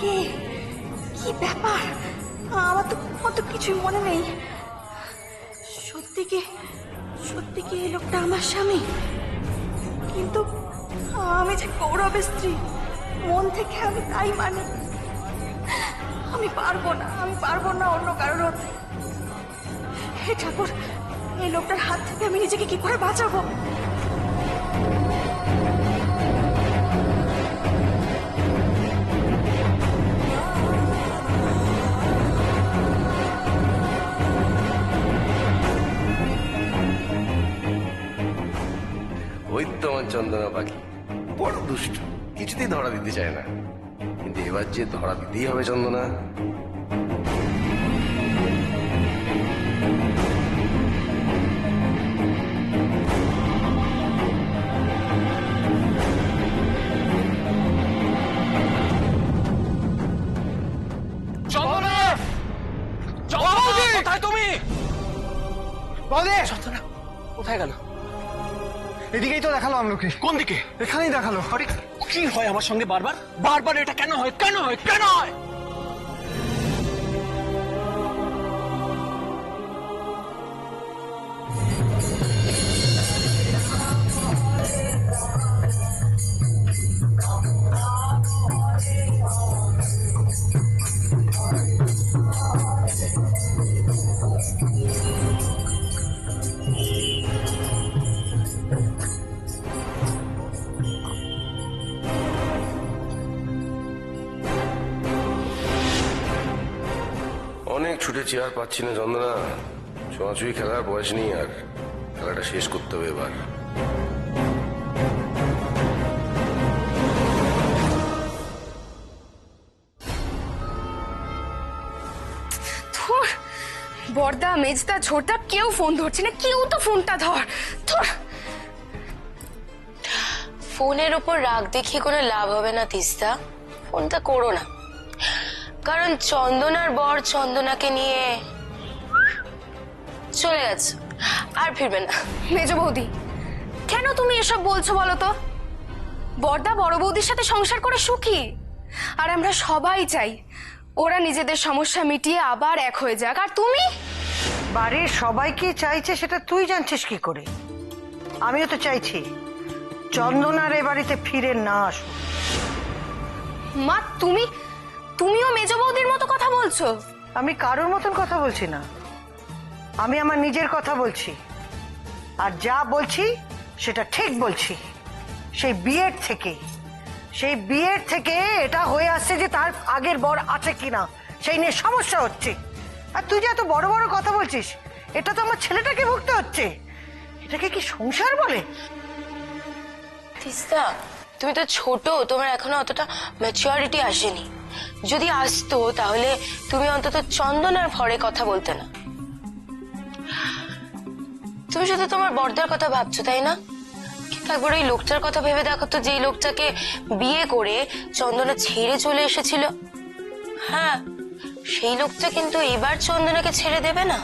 কে? কি ব্যাপার? আমার তো কিছুই মনে নেই। সত্যি কি এই লোকটা আমার স্বামী? কিন্তু আমি যে গৌরবের স্ত্রী, মন থেকে আমি তাই মানি। আমি পারবো না অন্য কারোর হতে। হে ঠাকুর, এই লোকটার হাত থেকে আমি নিজেকে কি করে বাঁচাবো? ওই তো আমার চন্দনা পাখি, বড় দুষ্ট, কিছুতেই ধরা দিতে চায় না। কিন্তু এবার যে ধরা দিতেই হবে চন্দনা। চন্দনা! চন্দনা, কোথায় তুমি? বলে চন্দনা কোথায় গেল? এদিকেই তো দেখালো আমলকি। কোন দিকে? এখানেই দেখালো। আরে কি হয় আমার সঙ্গে বারবার বারবার এটা কেন হয়? কেন হয়? কেন হয়? অনেক ছুটেছি, আর পাচ্ছি না চন্দনা। ছোঁয়াছুঁয়ি খেলার বয়স নেই আর, খেলাটা শেষ করতে হবে এবার। ধুর, বড়দা, মেজদা, ছোটদা কেউ ফোন ধরছে না। কেউ তো ফোনটা ধর। ধর। ফোনের উপর রাগ দেখিয়ে কোনো লাভ হবে না তিস্তা, ফোনটা করো না। কারণ চন্দনার বর চন্দনাকে নিয়ে চলে গেছে, আর ফিরবে না। মেজ বৌদি, কেন তুমি এসব বলছো বলো তো? বড়দা বড় বৌদির সাথে সংসার করে সুখী, আর আমরা সবাই চাই ওরা নিজেদের সমস্যা মিটিয়ে আবার এক হয়ে যাক। আর তুমি? বাড়ির সবাই কি চাইছে সেটা তুই জানছিস কি করে? আমিও তো চাইছি চন্দনার এ বাড়িতে ফিরে না আসুক। মা, তুমিও মেজ বৌদির মতো কথা বলছো? আমি কারোর মতন কথা বলছি না, আমি আমার নিজের কথা বলছি। আর যা বলছি সেটা ঠিক বলছি। সেই বিয়ের থেকে এটা হয়ে আসছে যে তার আগের বর আছে কিনা সেই নিয়ে সমস্যা হচ্ছে। আর তুই যে এত বড় বড় কথা বলছিস, এটা তো আমার ছেলেটাকে ভুগতে হচ্ছে। এটাকে কি সংসার বলে? তিস্তা, তুমি তো ছোট, তোমার এখনো অতটা ম্যাচুরিটি আসেনি। যদি আসতো তাহলে তুমি অন্তত চন্দনার ভরে কথা বলতে না। তুমি শুধু তোমার বড়দার কথা ভাবছো, তাই না? কিন্তু একবার ওই লোকটার কথা ভেবে দেখো তো, যেই লোকটাকে বিয়ে করে চন্দনা ছেড়ে চলে এসেছিল। হ্যাঁ, সেই লোকটা কিন্তু এবার চন্দনাকে ছেড়ে দেবে না।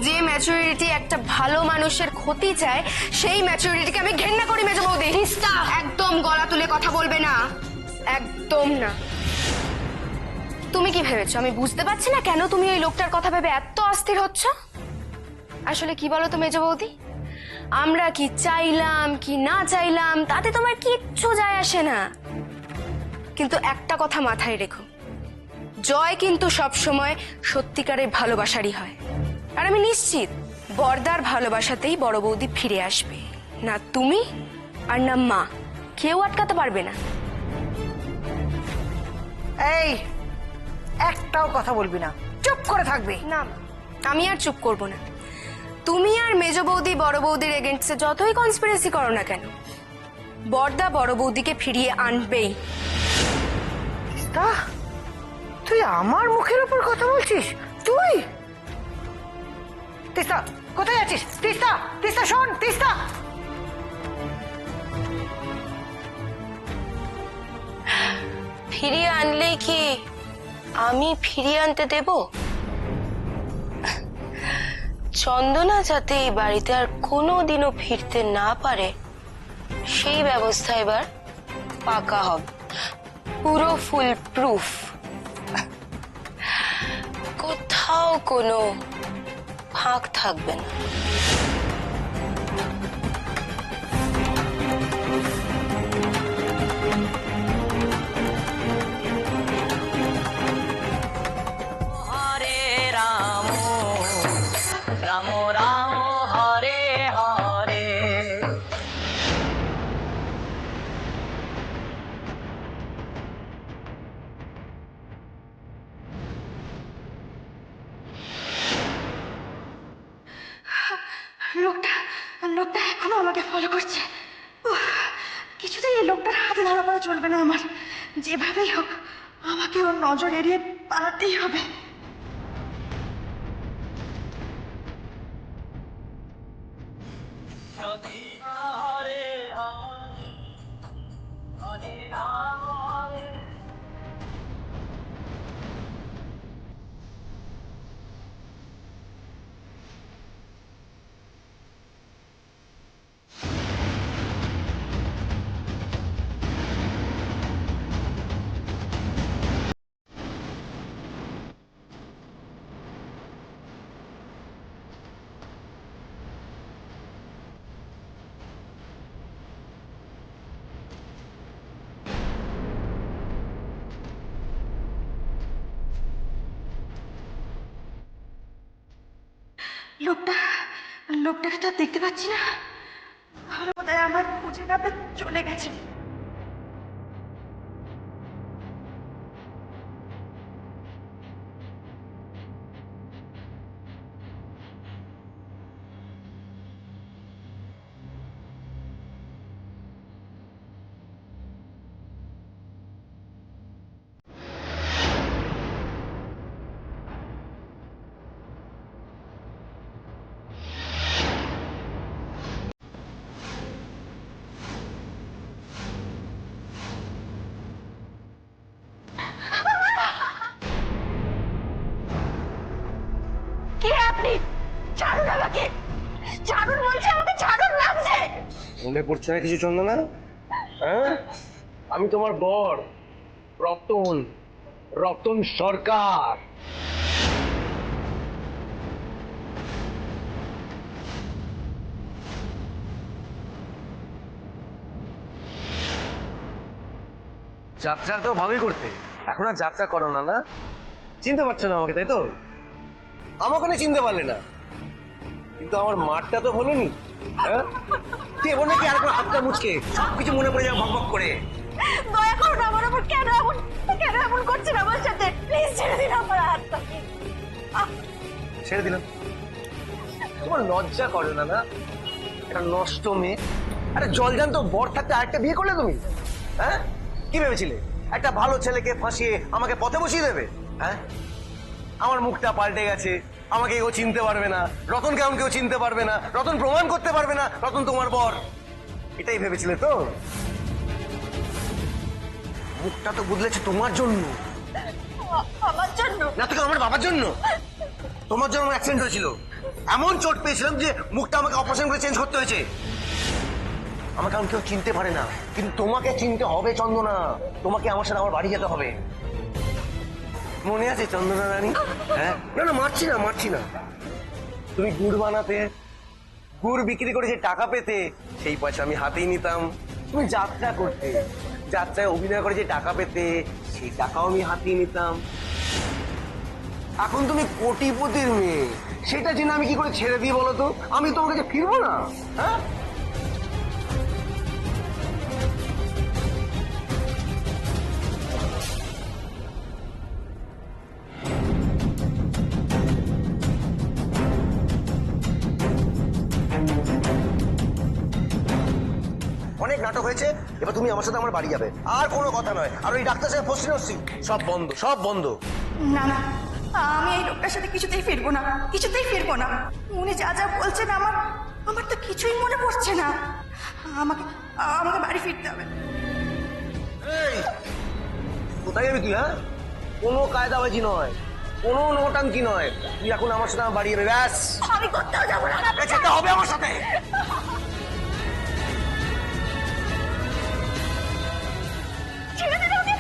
যে ম্যাচুরিটি একটা ভালো মানুষের ক্ষতি চায়, সেই ম্যাচুরিটিকে আমি ঘেন্না করি মেজ বৌদি। একদম গলা তুলে কথা বলবে না, একদম না। তুমি কি ভেবেছো আমি বুঝতে পারছি না কেন তুমি ওই লোকটার কথা ভেবে এত অস্থির হচ্ছ? আসলে কি বলো তো মেজ বৌদি, আমরা কি চাইলাম কি না চাইলাম তাতে তোমার কিচ্ছু যায় আসে না। কিন্তু একটা কথা মাথায় রেখো, জয় কিন্তু সবসময় সত্যিকারের ভালোবাসারই হয়। আর আমি নিশ্চিত বড়দার ভালোবাসাতেই বড় বৌদি ফিরে আসবে। না তুমি আর না মা, কেউ আটকাতে পারবে না। এই, একটাও কথা বলবি না, চুপ করে থাকবি। না, আমি আর চুপ করব না। তুমি আর মেজ বৌদি বড় বৌদির এগেন্স্টে যতই কনস্পিরেসি করো না কেন, বড়দা বড় বৌদিকে ফিরিয়ে আনবেই। তা তুই আমার মুখের উপর কথা বলছিস? তুই তিস্তা কোথায় যাচ্ছিস? তিস্তা শোন, তিস্তা। ফিরিয়ে আনলেই কি আমি ফিরিয়ে আনতে দেব? চন্দনা যাতে এই বাড়িতে আর কোনোদিনও ফিরতে না পারে সেই ব্যবস্থা এবার পাকা হবে। পুরো ফুল প্রুফ, কোথাও কোনো ফাঁক থাকবে না। হরে রাম রাম রাম হরে হরে। লোকটা লোকটা এখনো আমাকে ফলো করছে। উফ, কিছুতেই এই লোকটার হাতে ধরা পড়া চলবে না আমার। যেভাবেই হোক আমাকে ওর নজর এড়িয়ে পালাতেই হবে। লোকটা লোকটাকে তো আর দেখতে পাচ্ছি না। তাহলে বোধহয় আমার খুঁজে না পেয়ে চলে গেছে। কে আপনি? ছাড়ুন আমাকে, ছাড়ুন বলছে, আমাকে ছাড়ুন লাগছে। মনে পড়ছে না কিছু চন্দনা? হ্যাঁ, আমি তোমার বর রতন, রতন সরকার। যাত্রা তো ভালোই করতে, এখন আর যাত্রা করো না। না চিনতে পারছো না আমাকে, তাই তো? আমাকে না চিনতে পারলে না, কিন্তু আমার মারটা তো হলোনি। হ্যাঁ, কে বলে কি আর কোনো হাতটা মুচকে সবকিছু মনে পড়ে যাও ভক ভক করে। দয়া করুন আমার উপর, কেন এমন করছেন আমার সাথে? প্লিজ ছেড়ে দিন আমার হাতটা। ছেড়ে দিলাম। তোমার লজ্জা করে না? না, একটা নষ্ট মেয়ে, আরে জলজান্ত বর থাকতে আরেকটা বিয়ে করলে তুমি? হ্যাঁ, কি ভেবেছিলে একটা ভালো ছেলেকে ফাঁসিয়ে আমাকে পথে বসিয়ে দেবে? হ্যাঁ, আমার মুখটা পাল্টে গেছে, আমাকে কেউ চিনতে পারবে না, রতন কেমন কেউ চিনতে পারবে না, রতন প্রমাণ করতে পারবে না রতন তোমার বর, এটাই ভেবেছিলে তো? মুখটা তো বদলেছে তোমার জন্য। আমার জন্য না, তোকে আমার বাবার জন্য। তোমার জন্য আমার অ্যাক্সিডেন্ট হয়েছিল, এমন চোট পেয়েছিলাম যে মুখটা আমাকে অপারেশন করে চেঞ্জ করতে হয়েছে। আমাকে আমি কেউ চিনতে পারে না, কিন্তু তোমাকে চিনতে হবে চন্দনা। তোমাকে আমার সাথে আমার বাড়ি যেতে হবে, মনে আছে চন্দনা রানী? হ্যাঁ, না না, মারছি না। তুমি গুড় বানাতে, গুড় বিক্রি করে যে টাকা পেতে, সেই পয়সা আমি হাতেই নিতাম। তুমি যাত্রা করতে, যাত্রায় অভিনয় করে যে টাকা পেতে, সেই টাকাও আমি হাতিয়ে নিতাম। এখন তুমি কোটিপতির মেয়ে, সেটা জেনে আমি কি করে ছেড়ে দিই বলো তো? আমি তোমার কাছে ফিরবো না? হ্যাঁ, অনেক নাটক হয়েছে, এবার তুমি আমার সাথে আমার বাড়ি যাবে, আর কোনো কথা নয়। আর ওই ডাক্তার সাহেব ফসি সব বন্ধ, সব বন্ধ। না না, আমি এই লোকটার সাথে কিছুতেই ফিরবো না, কিছুতেই ফিরবো না। উনি যা যা বলছেন আমার আমার তো কিছুই মনে পড়ছে না। আমাকে আমাকে বাড়ি ফিরতে হবে। এই, কোথায় যাবি তুই? হ্যাঁ, কোনো কায়দাবাজি নয়, কোনো নোটাঙ্কি নয়, তুই এখন আমার সাথে আমার বাড়ি যাবে, ব্যাস। আমি কোথাও যাবো না। যেতে হবে আমার সাথে। ছেড়ে দিন আমাকে,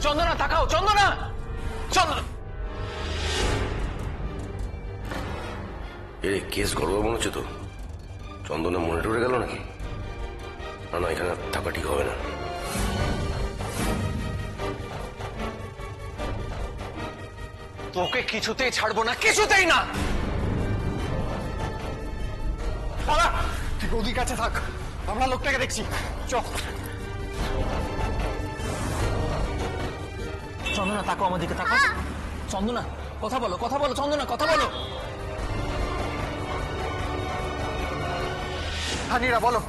চন্দনা তাকাও, চন্দনা, চন্দনা। এ কেস গড়বড় মনে হচ্ছে তো। চন্দনা মনে টরে গেল নাকি? না না, এখানে থাকা ঠিক হবে না। তোকে কিছুতেই ছাড়বো না, কিছুতেই না। দাদা তুই বৌদির কাছে থাক, আমরা লোকটাকে দেখছি। চল। চন্দনা তাকাও আমার দিকে, তাকাও। চন্দনা কথা বলো, কথা বলো, চন্দনা কথা বলো। হানিরা বলো।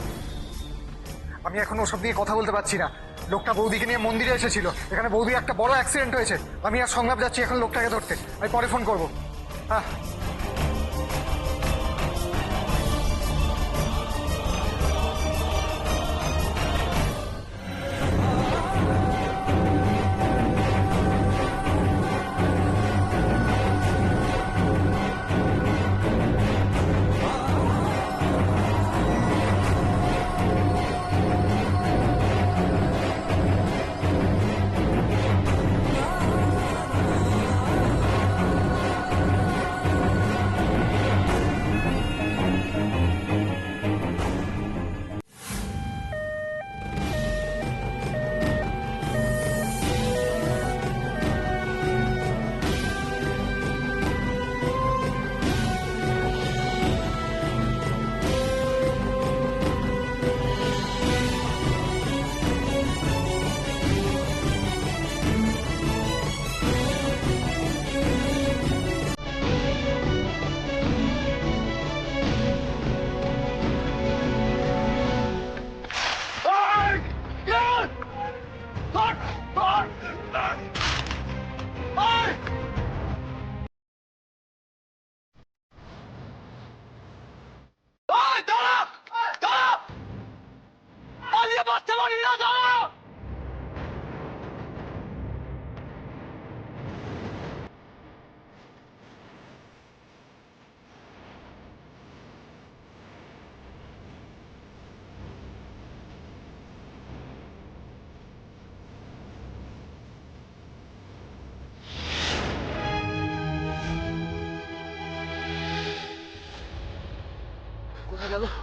আমি এখন ওসব নিয়ে কথা বলতে পারছি না। লোকটা বৌদিকে নিয়ে মন্দিরে এসেছিল, এখানে বৌদির একটা বড় অ্যাক্সিডেন্ট হয়েছে। আমি আর সংলাপ যাচ্ছি এখন লোকটাকে ধরতে, আমি পরে ফোন করবো। হ্যাঁ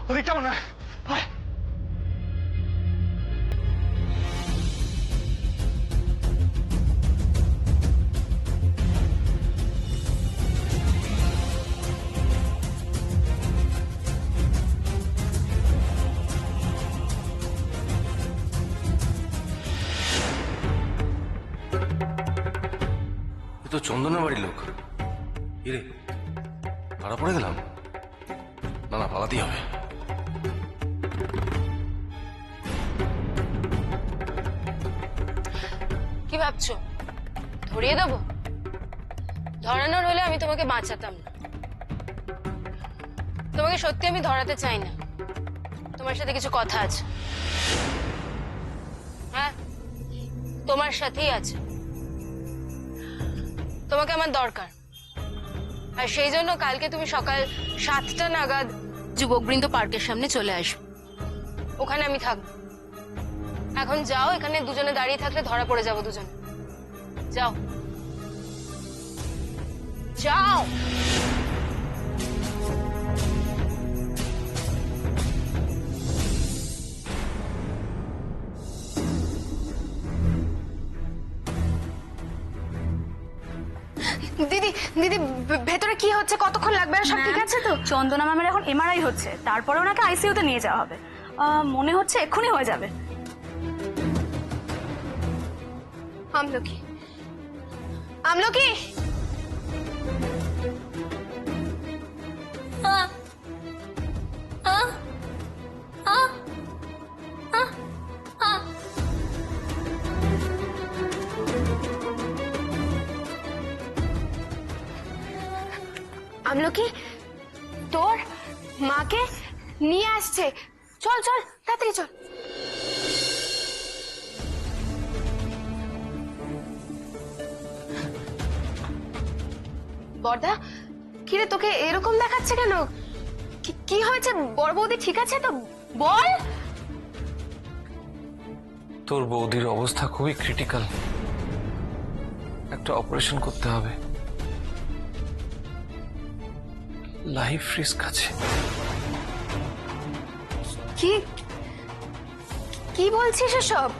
ওদিকটা মনে হয়। আয়। এ তো চন্দনা বাড়ির লোক। এরে ধরা পড়ে গেলাম। না না, পালাতেই হবে। কি ভাবছো ধরিয়ে দেবো? ধরানোর হলে আমি তোমাকে বাঁচাতাম না। তোমাকে সত্যি আমি ধরাতে চাই না, তোমার সাথে কিছু কথা আছে। হ্যাঁ, তোমার সাথেই আছে। তোমাকে আমার দরকার, আর সেই জন্য কালকে তুমি সকাল 7টা নাগাদ যুবকবৃন্দ পার্কের সামনে চলে আসবে। ওখানে আমি থাকবো। এখন যাও, এখানে দুজনে দাঁড়িয়ে থাকলে ধরা পড়ে যাবো দুজনে। যাও যাও। দিদি দিদি ভেতরে কি হচ্ছে, কতক্ষণ লাগবে, আর সব ঠিক আছে তো? চন্দনা ম্যামের এখন এমআরআই হচ্ছে, তারপরে ওনাকে আইসিইউতে নিয়ে যাওয়া হবে। মনে হচ্ছে এক্ষুনি হয়ে যাবে। আমলকি, আমলকি, আমলকি তোর মাকে নিয়ে আসছে। চল চল তাড়াতাড়ি চল। বড়দা, কিরে তোকে এরকম দেখাচ্ছে কেন? কি হয়েছে? বড় বৌদি ঠিক আছে তো? বল। তোর বৌদির অবস্থা খুবই ক্রিটিক্যাল। একটা অপারেশন করতে হবে, লাইফ রিস্ক আছে। কি কি বলছিস এসব?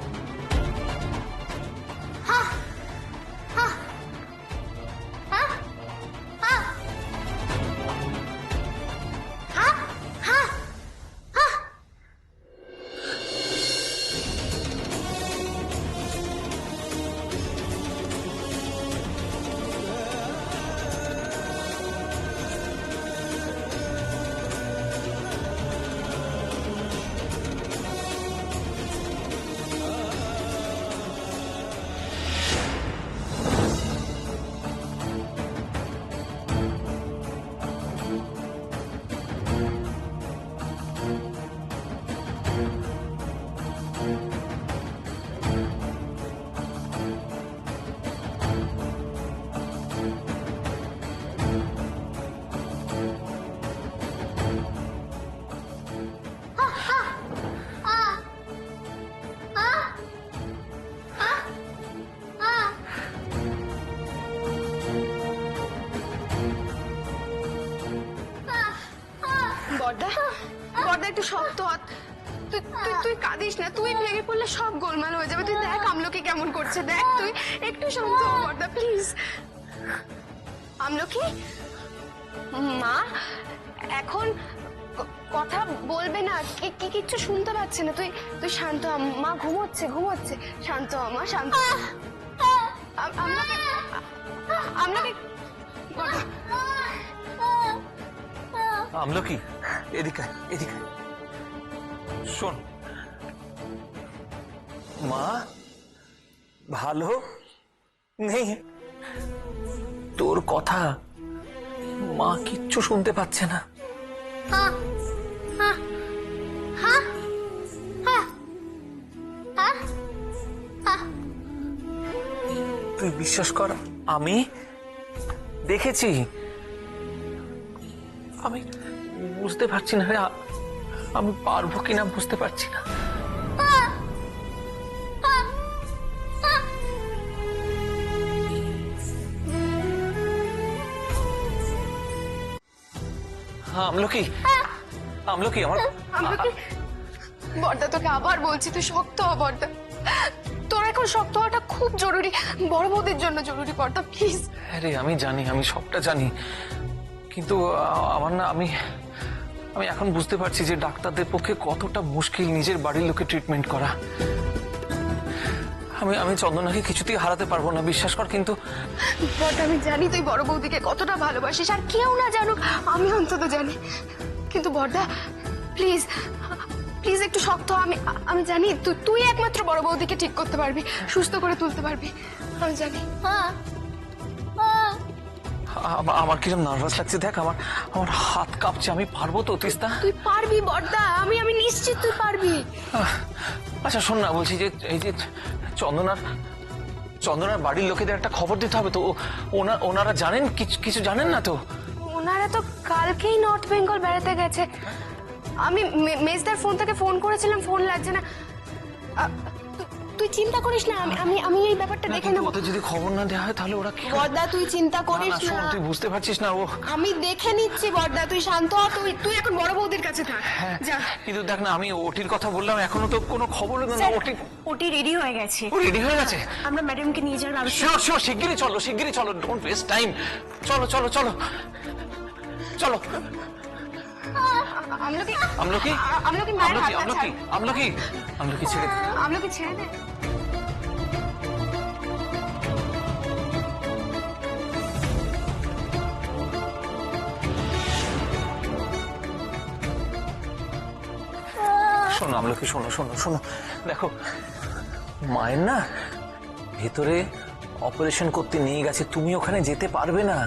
বড়দা, বড়দা একটু শক্ত হাত। তুই কাঁদিস না, তুই ভেঙে পড়লে সব গোলমাল হয়ে যাবে। তুই দেখ আমলকি কেমন করছে, দেখ। তুই একটু শান্ত হ বড়দা, প্লিজ। আমলকি, মা এখন কথা বলবে না, কিচ্ছু শুনতে পাচ্ছে না। তুই শান্ত হ, মা ঘুমোচ্ছে। শান্ত হ মা, শান্ত। আমলকি, আমলকি, এদিকে এদিকে শোন, মা ভালো নেই, তোর কথা মা কিচ্ছু শুনতে পাচ্ছে না। তুই বিশ্বাস কর, আমি দেখেছি। আমি বুঝতে পারছি না রে, আমি পারবো কিনা বুঝতে পারছি না। আমলকি, আমলকি আমার আমলকি, বড়দা তোকে আবার বলছি, তুই শক্ত হ বড়দা। তোর এখন শক্ত হওয়াটা খুব জরুরি, বড় বৌদির জন্য জরুরি বড়দা, প্লিজ। আরে আমি জানি, আমি সবটা জানি, কিন্তু আমার না, আমি এখন বুঝতে পারছি যে ডাক্তারদের পক্ষে কতটা মুশকিল নিজের বাড়ির লোকে ট্রিটমেন্ট করা। আমি চন্দনাকে কিছুতেই হারাতে পারবো না, বিশ্বাস কর। কিন্তু বড়দা, আমি জানি তুই বড় বৌদিকে কতটা ভালোবাসিস, আর কেউ না জানুক, আমি অন্তত জানি। কিন্তু বড়দা প্লিজ, প্লিজ একটু শক্ত হ। আমি জানি তুই একমাত্র বড় বৌদিকে ঠিক করতে পারবি, সুস্থ করে তুলতে পারবি, আমি জানি। আমার কিরম নার্ভাস লাগছে, দেখ আমার হাত কাঁপছে। আমি পারবো তো তিস্তা? তুই পারবি বড়দা, আমি নিশ্চিত তুই পারবি। আচ্ছা শোন না, বলছি যে এই যে চন্দনার বাড়ির লোকেদের একটা খবর দিতে হবে তো। ওনারা জানেন কিছু জানেন না তো? ওনারা তো কালকেই নর্থ বেঙ্গল বেড়াতে গেছে। আমি মেজদার ফোন থেকে ফোন করেছিলাম, ফোন লাগছে না। তুই চিন্তা করিস না, আমি এই ব্যাপারটা দেখে নেব। ওদের যদি খবর না দেওয়া হয় তাহলে ওরা কি? বড়দা তুই চিন্তা করিস না, তুই বুঝতে পারছিস না। আমি দেখে নিচ্ছি বড়দা, তুই শান্ত হ। তুই এখন বড় বৌদির কাছে থাক। যা। কিন্তু দেখ না, আমি ওটির কথা বললাম, এখনো তো কোনো খবর না। ওটি রেডি হয়ে গেছে। ও রেডি হয়ে গেছে? আমরা ম্যাডামকে নিয়ে যাওয়ার ব্যবস্থা। শিওর, শিগগিরই চলো, ডোন্ট ওয়েস্ট টাইম। চলো। আমলকি, আমলকি, আমলকি মায়ের হাতটা ছাড়। আমলকি ছেড়ে দে। আমলকি ছেড়ে দে। শোনো আমলকি, শোনো, দেখো মায়ের না ভেতরে অপারেশন করতে নিয়ে গেছে, তুমি ওখানে যেতে পারবে না।